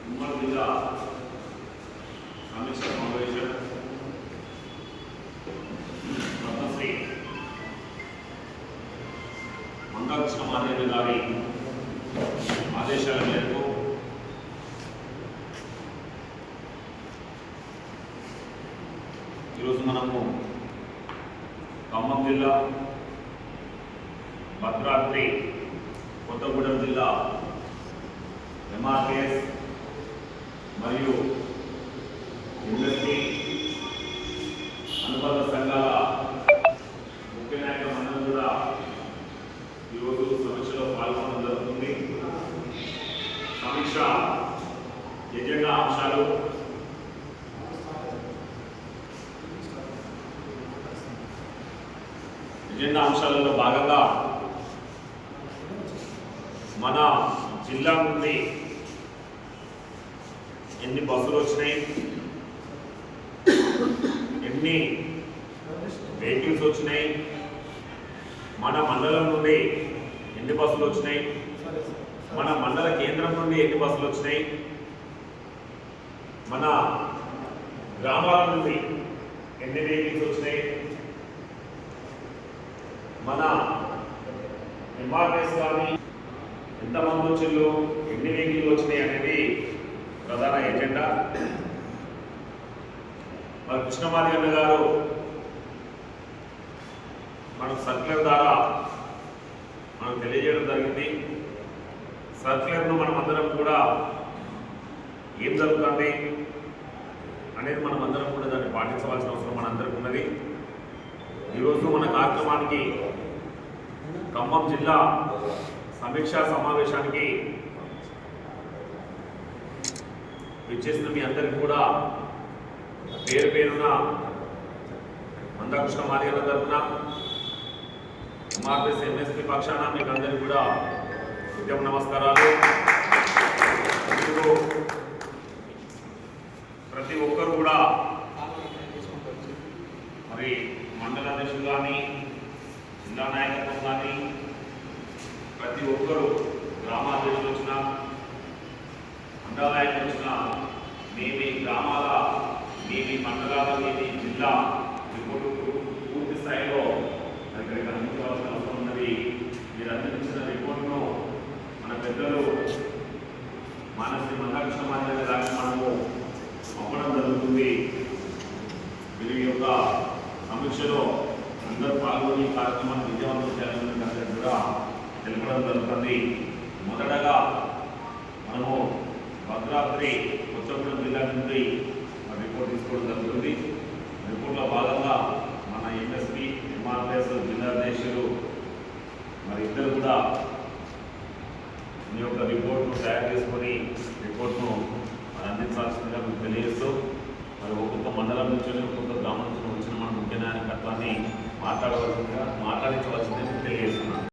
ఉమ్మడి జిల్లా సమీక్ష సమావేశం పద్మశ్రీ మందాకృష్ణ మాదిగ గారి ఆదేశాల మేరకు ఈరోజు మనము ఖమ్మం జిల్లా, భద్రాద్రి కొత్తగూడెం జిల్లా ఎంఆర్కేఎస్ మరియు ఇండస్ట్రీ అనుబంధ సంఘాల ముఖ్య నాయకులందరూ కూడా ఈరోజు సమీక్షలో పాల్గొనడం జరుగుతుంది. సమీక్ష ఎజెండా అంశాలలో భాగంగా మన జిల్లా నుండి ఎన్ని బస్సులు వచ్చినాయి, ఎన్ని వెహికల్స్ వచ్చినాయి, మన మండలం నుండి ఎన్ని బస్సులు వచ్చినాయి, మన మండల కేంద్రం నుండి ఎన్ని బస్సులు వచ్చినాయి, మన గ్రామాల నుండి ఎన్ని వెహికల్స్ వచ్చినాయి, మన ఎంఆర్ఎస్ కానీ ఎంతమంది వచ్చిందో, ఎన్ని వెహికల్ వచ్చినాయి అనేది ప్రధాన ఎజెండా. మరి కృష్ణమాదిగ గారు మనకు సర్క్యులర్ ద్వారా మనకు తెలియజేయడం జరిగింది. సర్క్యులర్ను మనం అందరం కూడా ఏం జరుగుతుంది అనేది మనం అందరం కూడా దాన్ని పాటించవలసిన అవసరం మనందరికీ ఉన్నది. ఈరోజు మన కార్యక్రమానికి ఖమ్మం జిల్లా సమీక్షా సమావేశానికి విచ్చేసిన మీ అందరికీ కూడా పేరు పేరున మందాకృష్ణ మాదిగ తరఫున ఎంఆర్ఎస్ ఎంఎస్పీ పక్షాన మీకు అందరికీ కూడా ఉద్యమ నమస్కారాలు. ప్రతి ఒక్కరు కూడా మరి మండల అధ్యక్షులు కానీ, జిల్లా నాయకత్వం కానీ, ప్రతి ఒక్కరు గ్రామాధ్యక్షులు వచ్చిన, మండల నాయకులు వచ్చిన, మీ గ్రామాల, మీ మండలాల, మీ జిల్లా రిపోర్టు పూర్తి స్థాయిలో ఇక్కడికి అందించవలసిన అవసరం ఉన్నది. మీరు అందించిన రిపోర్టును మన పెద్దలు మానసి మందాకృష్ణ మాదిగ గారికి మనము పంపడం జరుగుతుంది. మీరు ఈ యొక్క సమీక్షలో అందరూ పాల్గొని కార్యక్రమాన్ని విజయవంతం చేయాలని అందరికీ కూడా తెలపడం జరుగుతుంది. మొదటగా మనము భద్రాద్రి కొత్తగూడెం జిల్లా నుండి రిపోర్ట్ తీసుకోవడం జరుగుతుంది. రిపోర్ట్లో భాగంగా మన ఎంఎస్పీ ఎంఆర్ఎస్ జిల్లా అధ్యక్షులు మరి ఇద్దరు కూడా మీ యొక్క రిపోర్ట్ను తయారు చేసుకొని రిపోర్ట్ను అందించాల్సిందిగా మీకు తెలియజేస్తూ, మరి ఒక్కొక్క మండలం నుంచి ఒక్కొక్క గ్రామం నుంచి వచ్చిన మన ముఖ్య నాయకత్వాన్ని మాట్లాడవలసిందిగా తెలియజేస్తున్నాను.